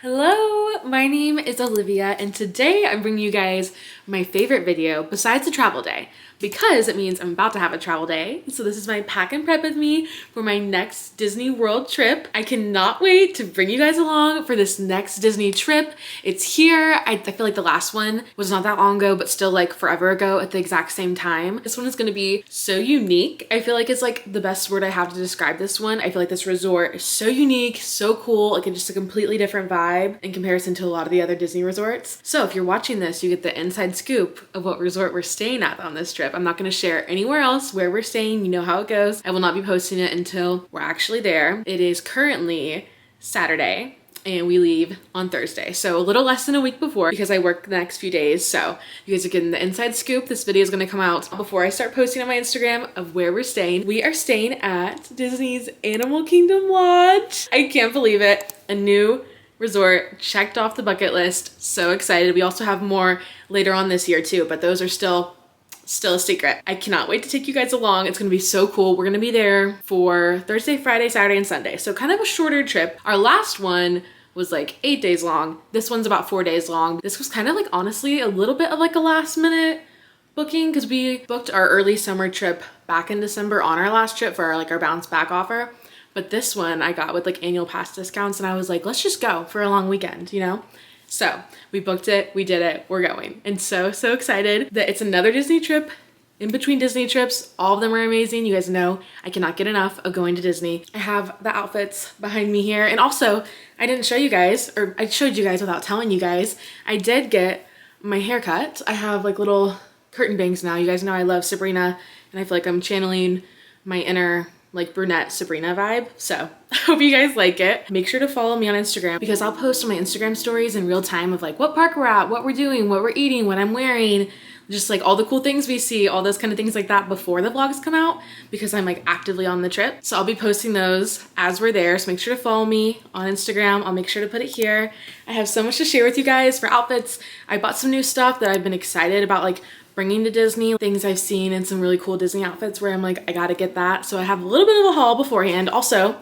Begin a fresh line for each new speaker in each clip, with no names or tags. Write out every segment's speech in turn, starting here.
Hello, my name is Olivia and today I'm bringing you guys my favorite video besides a travel day because it means I'm about to have a travel day. So this is my pack and prep with me for my next Disney World trip. I cannot wait to bring you guys along for this next Disney trip. It's here. I feel like the last one was not that long ago, but still like forever ago at the exact same time. This one is gonna be so unique. I feel like it's like the best word I have to describe this one. I feel like this resort is so unique, so cool, like it's just a completely different vibe in comparison to a lot of the other Disney resorts. So if you're watching this, you get the inside scoop of what resort we're staying at on this trip. I'm not gonna share anywhere else where we're staying. You know how it goes. I will not be posting it until we're actually there. It is currently Saturday and we leave on Thursday. So a little less than a week before because I work the next few days. So you guys are getting the inside scoop. This video is gonna come out before I start posting on my Instagram of where we're staying. We are staying at Disney's Animal Kingdom Lodge. I can't believe it. A new resort checked off the bucket list. So excited. We also have more later on this year too, but those are still a secret. I cannot wait to take you guys along. It's gonna be so cool. We're gonna be there for Thursday, Friday, Saturday, and Sunday. So kind of a shorter trip. Our last one was like 8 days long. This one's about 4 days long. This was kind of like honestly a little bit of like a last minute booking because we booked our early summer trip back in December on our last trip for our bounce back offer. But this one I got with like annual pass discounts and I was like, let's just go for a long weekend, you know? So we booked it, we did it, we're going. And so excited that it's another Disney trip in between Disney trips. All of them are amazing. You guys know I cannot get enough of going to Disney. I have the outfits behind me here. And also I didn't show you guys, or I showed you guys without telling you guys, I did get my haircut. I have like little curtain bangs now. You guys know I love Sabrina and I feel like I'm channeling my inner like brunette Sabrina vibe. So I hope you guys like it. Make sure to follow me on Instagram because I'll post on my Instagram stories in real time of like what park we're at, what we're doing, what we're eating, what I'm wearing, just like all the cool things we see, all those kind of things like that before the vlogs come out because I'm like actively on the trip. So I'll be posting those as we're there. So make sure to follow me on Instagram. I'll make sure to put it here. I have so much to share with you guys for outfits. I bought some new stuff that I've been excited about like bringing to Disney, things I've seen in some really cool Disney outfits where I'm like, I gotta get that. So I have a little bit of a haul beforehand. Also,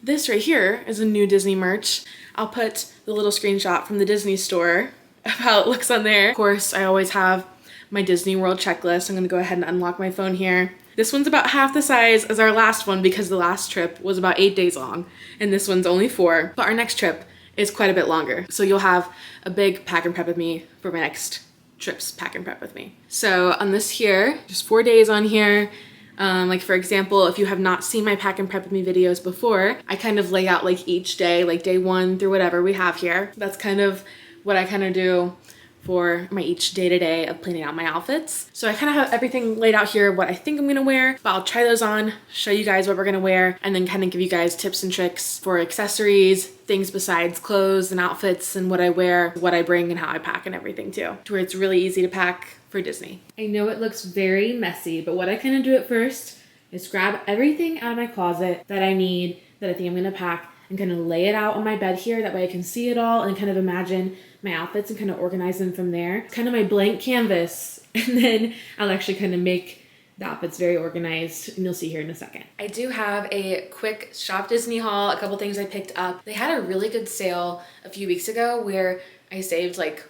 this right here is a new Disney merch. I'll put the little screenshot from the Disney store of how it looks on there. Of course, I always have my Disney World checklist. I'm gonna go ahead and unlock my phone here. This one's about half the size as our last one because the last trip was about 8 days long and this one's only 4. But our next trip is quite a bit longer. So you'll have a big pack and prep with me for my next trips pack and prep with me. So on this here, just 4 days on here. Like for example, if you have not seen my pack and prep with me videos before, I kind of lay out like each day, like day 1 through whatever we have here. That's kind of what I kind of do for my each day-to-day of planning out my outfits. So I kind of have everything laid out here, what I think I'm gonna wear, but I'll try those on, show you guys what we're gonna wear, and then kind of give you guys tips and tricks for accessories, things besides clothes and outfits and what I wear, what I bring and how I pack and everything too, to where it's really easy to pack for Disney. I know it looks very messy, but what I kind of do at first is grab everything out of my closet that I need, that I think I'm gonna pack, and kind of lay it out on my bed here. That way I can see it all and kind of imagine my outfits and kind of organize them from there. It's kind of my blank canvas. And then I'll actually kind of make the outfits very organized and you'll see here in a second. I do have a quick Shop Disney haul, a couple things I picked up. They had a really good sale a few weeks ago where I saved like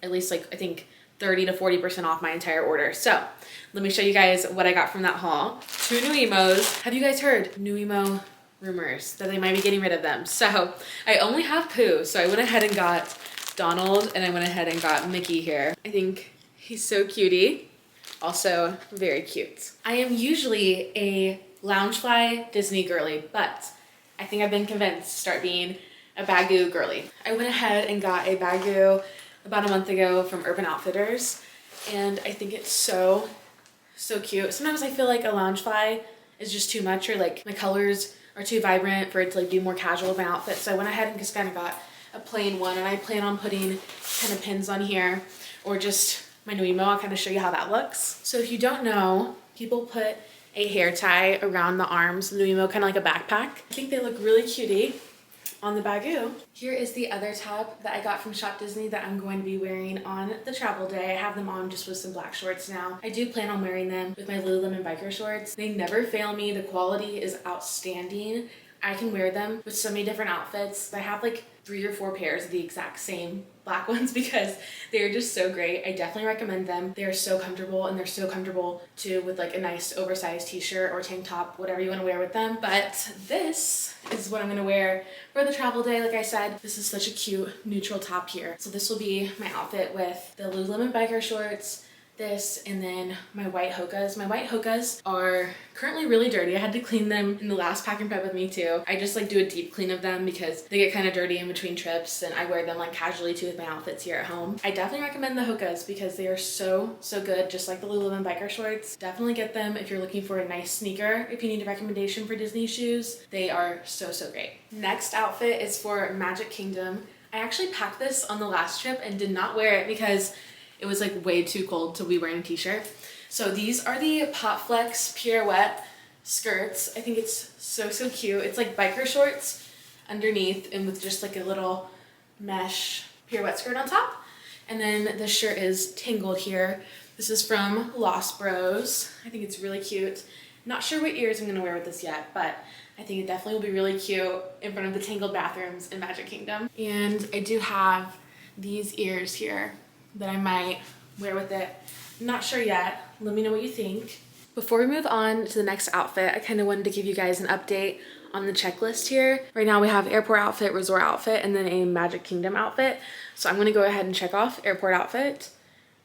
at least like I think 30 to 40% off my entire order. So let me show you guys what I got from that haul. 2 new emos. Have you guys heard new emo rumors that they might be getting rid of them? So I only have Pooh, so I went ahead and got Donald and I went ahead and got Mickey here. I think he's so cutie. Also very cute. I am usually a Loungefly Disney girly, but I think I've been convinced to start being a Bagoo girly. I went ahead and got a Bagoo about a month ago from Urban Outfitters and I think it's so cute. Sometimes I feel like a Loungefly is just too much, or like my colors are too vibrant for it to like be more casual of my outfit. So I went ahead and just kind of got a plain one and I plan on putting kind of pins on here or just my new emo. I'll kind of show you how that looks. So if you don't know, people put a hair tie around the arms, the new emo, kind of like a backpack. I think they look really cutie on the Bagoo. Here is the other top that I got from Shop Disney that I'm going to be wearing on the travel day. I have them on just with some black shorts now. I do plan on wearing them with my Lululemon biker shorts. They never fail me. The quality is outstanding. I can wear them with so many different outfits. I have like 3 or 4 pairs of the exact same black ones because they're just so great. I definitely recommend them. They're so comfortable, and they're so comfortable too with like a nice oversized t-shirt or tank top, whatever you want to wear with them. But this is what I'm going to wear for the travel day. Like I said, this is such a cute neutral top here. So this will be my outfit with the Lululemon biker shorts, this, and then my white Hokas. My white Hokas are currently really dirty. I had to clean them in the last pack and prep with me too. I just like do a deep clean of them because they get kind of dirty in between trips, and I wear them like casually too with my outfits here at home. I definitely recommend the Hokas because they are so good, just like the Lululemon biker shorts. Definitely get them if you're looking for a nice sneaker. If you need a recommendation for Disney shoes, they are so great. Next outfit is for Magic Kingdom. I actually packed this on the last trip and did not wear it because it was like way too cold to be wearing a t-shirt. So these are the Pop Flex Pirouette skirts. I think it's so cute. It's like biker shorts underneath and with just like a little mesh pirouette skirt on top. And then the shirt is tangled here. This is from Lost Bros. I think it's really cute. Not sure what ears I'm gonna wear with this yet, but I think it definitely will be really cute in front of the tangled bathrooms in Magic Kingdom. And I do have these ears here that I might wear with it. Not sure yet. Let me know what you think. Before we move on to the next outfit, I kind of wanted to give you guys an update on the checklist here. Right now we have airport outfit, resort outfit, and then a Magic Kingdom outfit. So I'm gonna go ahead and check off airport outfit,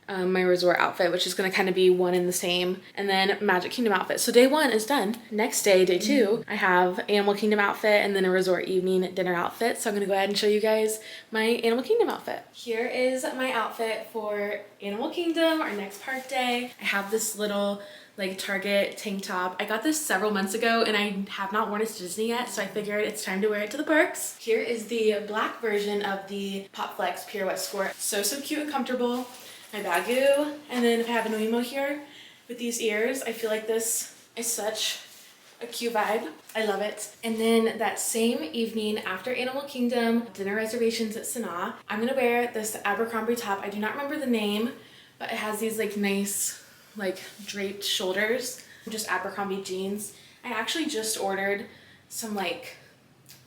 my resort outfit, which is going to kind of be one and the same, and then Magic Kingdom outfit. So day 1 is done. Next day, day 2, I have Animal Kingdom outfit and then a resort evening dinner outfit. So I'm going to go ahead and show you guys my Animal Kingdom outfit. Here is my outfit for Animal Kingdom, our next park day. I have this little like Target tank top. I got this several months ago and I have not worn it to Disney yet, so I figured it's time to wear it to the parks. Here is the black version of the Pop Flex Pirouette skirt. So cute and comfortable. My Bagu, and then I have an Oimo here with these ears. I feel like this is such a cute vibe. I love it. And then that same evening after Animal Kingdom, dinner reservations at Sanaa, I'm gonna wear this Abercrombie top. I do not remember the name, but it has these like nice like draped shoulders, just Abercrombie jeans. I actually just ordered some like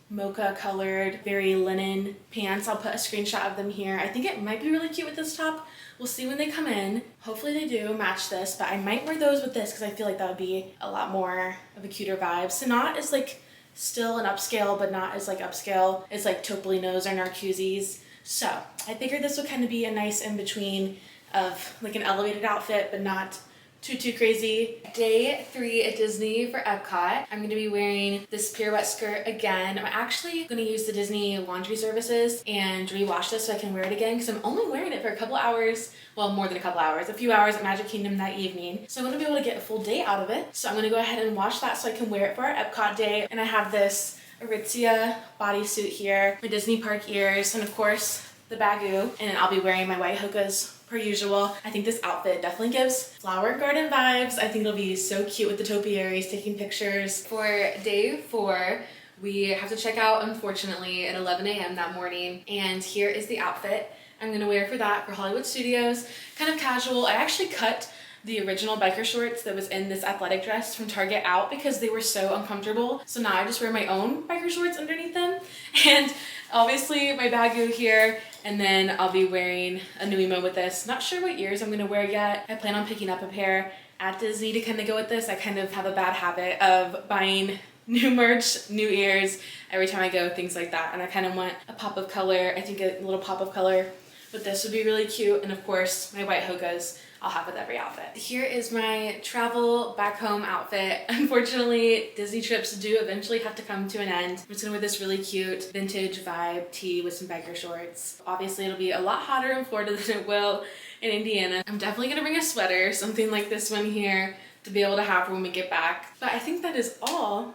mocha colored, very linen pants. I'll put a screenshot of them here. I think it might be really cute with this top. We'll see when they come in. Hopefully they do match this, but I might wear those with this because I feel like that would be a lot more of a cuter vibe. Sanaa is like still an upscale, but not as like upscale as like Topolino's or Narcoossee's. So I figured this would kind of be a nice in between of like an elevated outfit, but not too crazy. Day 3 at Disney for Epcot. I'm gonna be wearing this pirouette skirt again. I'm actually gonna use the Disney laundry services and rewash this so I can wear it again because I'm only wearing it for a couple hours. Well, more than a couple hours, a few hours at Magic Kingdom that evening. So I'm gonna be able to get a full day out of it. So I'm gonna go ahead and wash that so I can wear it for our Epcot day. And I have this Aritzia bodysuit here, my Disney park ears, and of course the Bagu. And I'll be wearing my white Hokas per usual. I think this outfit definitely gives flower garden vibes. I think it'll be so cute with the topiaries, taking pictures. For day 4, we have to check out, unfortunately, at 11 a.m. that morning. And here is the outfit I'm gonna wear for that for Hollywood Studios. Kind of casual. I actually cut the original biker shorts that was in this athletic dress from Target out because they were so uncomfortable. So now I just wear my own biker shorts underneath them. And obviously my Bagu here, and then I'll be wearing a Nuimo with this. Not sure what ears I'm gonna wear yet. I plan on picking up a pair at Disney to kind of go with this. I kind of have a bad habit of buying new merch, new ears every time I go, things like that. And I kind of want a pop of color. I think a little pop of color with this would be really cute. And of course, my white Hokas I'll have with every outfit. Here is my travel back home outfit. Unfortunately, Disney trips do eventually have to come to an end. I'm just gonna wear this really cute vintage vibe tee with some biker shorts. Obviously, it'll be a lot hotter in Florida than it will in Indiana. I'm definitely gonna bring a sweater, something like this one here, to be able to have for when we get back. But I think that is all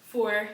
for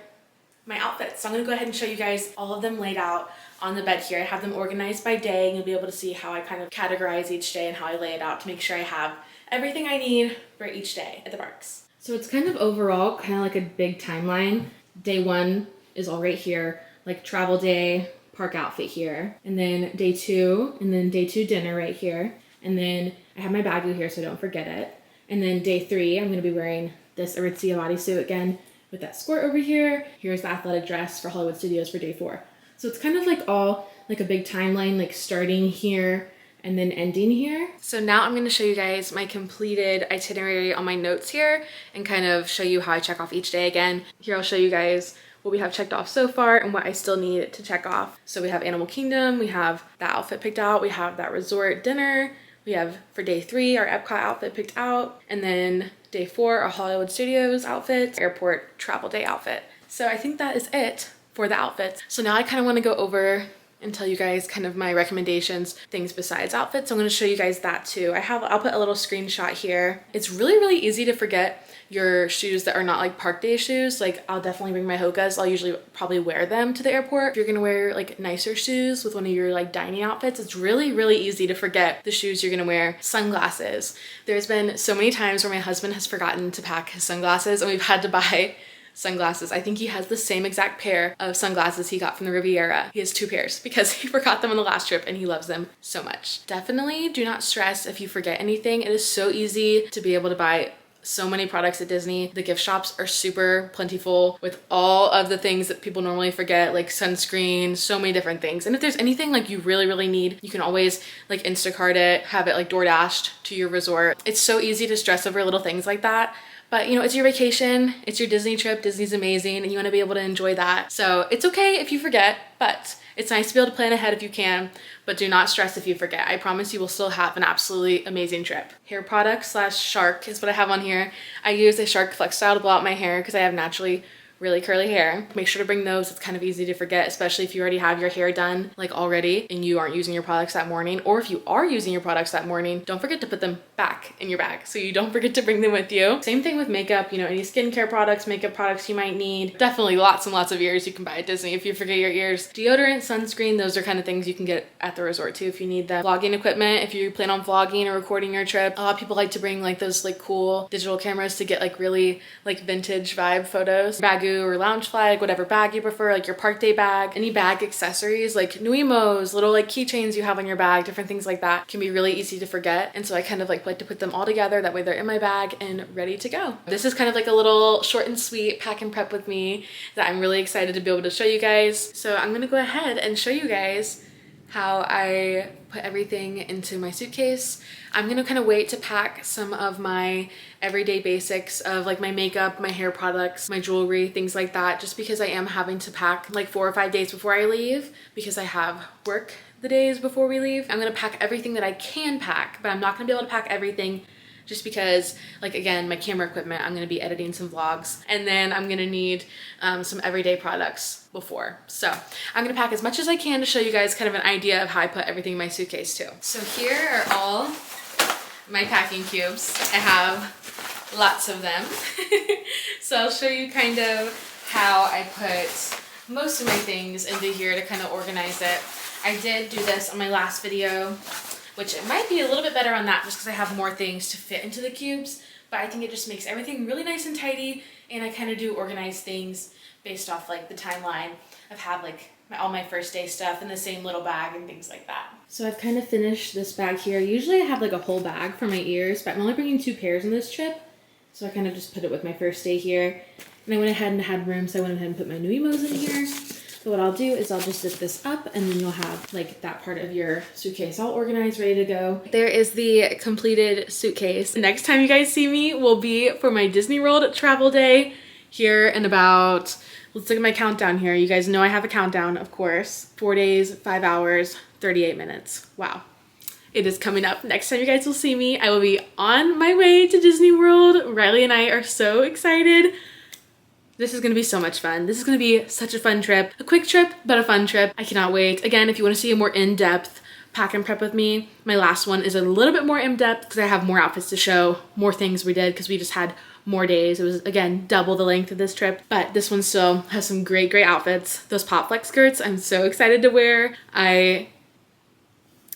my outfits. So I'm gonna go ahead and show you guys all of them laid out on the bed here. I have them organized by day, and you'll be able to see how I kind of categorize each day and how I lay it out to make sure I have everything I need for each day at the parks. So it's kind of overall kind of like a big timeline. Day 1 is all right here, like travel day, park outfit here. And then day 2, and then day 2 dinner right here. And then I have my Bagu here so don't forget it. And then day 3, I'm gonna be wearing this Aritzia bodysuit again with that skirt over here. Here's the athletic dress for Hollywood Studios for day 4. So it's kind of like all like a big timeline, like starting here and then ending here. So now I'm gonna show you guys my completed itinerary on my notes here and kind of show you how I check off each day again. Here I'll show you guys what we have checked off so far and what I still need to check off. So we have Animal Kingdom, we have that outfit picked out, we have that resort dinner, we have for day 3 our Epcot outfit picked out, and then day 4 our Hollywood Studios outfit, airport travel day outfit. So I think that is it for the outfits. So now I kind of want to go over and tell you guys kind of my recommendations, things besides outfits. So I'm going to show you guys that too. I'll put a little screenshot here. It's really easy to forget your shoes that are not like park day shoes. Like I'll definitely bring my Hokas. I'll usually probably wear them to the airport. If you're gonna wear like nicer shoes with one of your like dining outfits, it's really easy to forget the shoes you're gonna wear. Sunglasses. There's been so many times where my husband has forgotten to pack his sunglasses and we've had to buy sunglasses. I think he has the same exact pair of sunglasses he got from the Riviera. He has 2 pairs because he forgot them on the last trip and he loves them so much. Definitely do not stress if you forget anything. It is so easy to be able to buy so many products at Disney. The gift shops are super plentiful with all of the things that people normally forget, like sunscreen, so many different things. And if there's anything like you really need, you can always like Instacart it, have it like DoorDashed to your resort. It's so easy to stress over little things like that. But you know, it's your vacation, it's your Disney trip, Disney's amazing, and you wanna be able to enjoy that. So it's okay if you forget, but it's nice to be able to plan ahead if you can, but do not stress if you forget. I promise you will still have an absolutely amazing trip. Hair product / Shark is what I have on here. I use a Shark Flex Style to blow out my hair because I have naturally really curly hair. Make sure to bring those. It's kind of easy to forget, especially if you already have your hair done like already and you aren't using your products that morning, or if you are using your products that morning, don't forget to put them back in your bag so you don't forget to bring them with you. Same thing with makeup, you know, any skincare products, makeup products you might need. Definitely lots and lots of ears you can buy at Disney if you forget your ears. Deodorant, sunscreen, those are kind of things you can get at the resort too if you need them. Vlogging equipment, if you plan on vlogging or recording your trip. A lot of people like to bring like those like cool digital cameras to get like really like vintage vibe photos. Bagu or lounge flag, whatever bag you prefer, like your park day bag. Any bag accessories like Nuimos, little like keychains you have on your bag, different things like that can be really easy to forget. And so I kind of like to put them all together. That way they're in my bag and ready to go. This is kind of like a little short and sweet pack and prep with me that I'm really excited to be able to show you guys. So I'm gonna go ahead and show you guys how I put everything into my suitcase. I'm gonna kind of wait to pack some of my everyday basics of like my makeup, my hair products, my jewelry, things like that, just because I am having to pack like 4 or 5 days before I leave because I have work the days before we leave. I'm gonna pack everything that I can pack, but I'm not gonna be able to pack everything just because, like, again, my camera equipment, I'm gonna be editing some vlogs, and then I'm gonna need some everyday products before. So I'm gonna pack as much as I can to show you guys kind of an idea of how I put everything in my suitcase too. So here are all my packing cubes. I have lots of them. So I'll show you kind of how I put most of my things into here to kind of organize it. I did do this on my last video, which it might be a little bit better on that just because I have more things to fit into the cubes, but I think it just makes everything really nice and tidy, and I kind of do organize things based off like the timeline of have like all my first day stuff in the same little bag and things like that. So I've kind of finished this bag here. Usually I have like a whole bag for my ears, but I'm only bringing 2 pairs on this trip, so I kind of just put it with my first day here. And I went ahead and had room, so I went ahead and put my Nuimos in here. So what I'll do is I'll just zip this up, and then you'll have like that part of your suitcase all organized, ready to go. There is the completed suitcase. Next time you guys see me will be for my Disney World travel day here in about, let's look at my countdown here. You guys know I have a countdown, of course. 4 days, 5 hours, 38 minutes. Wow. It is coming up. Next time you guys will see me, I will be on my way to Disney World. Riley and I are so excited. This is gonna be so much fun. This is gonna be such a fun trip. A quick trip, but a fun trip. I cannot wait. Again, if you wanna see a more in-depth pack and prep with me, my last one is a little bit more in-depth because I have more outfits to show, more things we did because we just had more days. It was, again, double the length of this trip, but this one still has some great outfits. Those pop flex skirts, I'm so excited to wear. I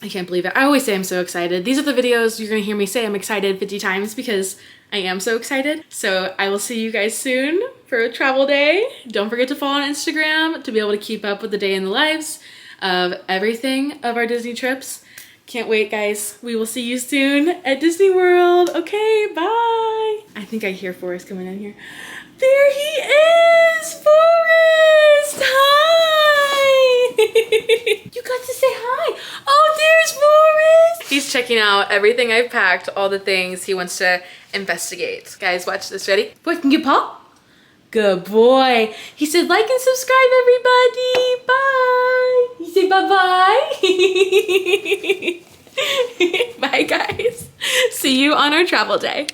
can't believe it. I always say I'm so excited. These are the videos you're gonna hear me say I'm excited 50 times because I am so excited. So I will see you guys soon for a travel day. Don't forget to follow on Instagram to be able to keep up with the day in the lives of everything of our Disney trips. Can't wait, guys. We will see you soon at Disney World. Okay, bye. I think I hear Forrest coming in here. There he is, Forrest! Hi! You got to say hi. Oh, there's Forrest. He's checking out everything I've packed, all the things he wants to investigate. Guys, watch this. Ready? Boy, can you paw? Good boy. He said like and subscribe, everybody. Bye. You say bye-bye. Bye, guys. See you on our travel day.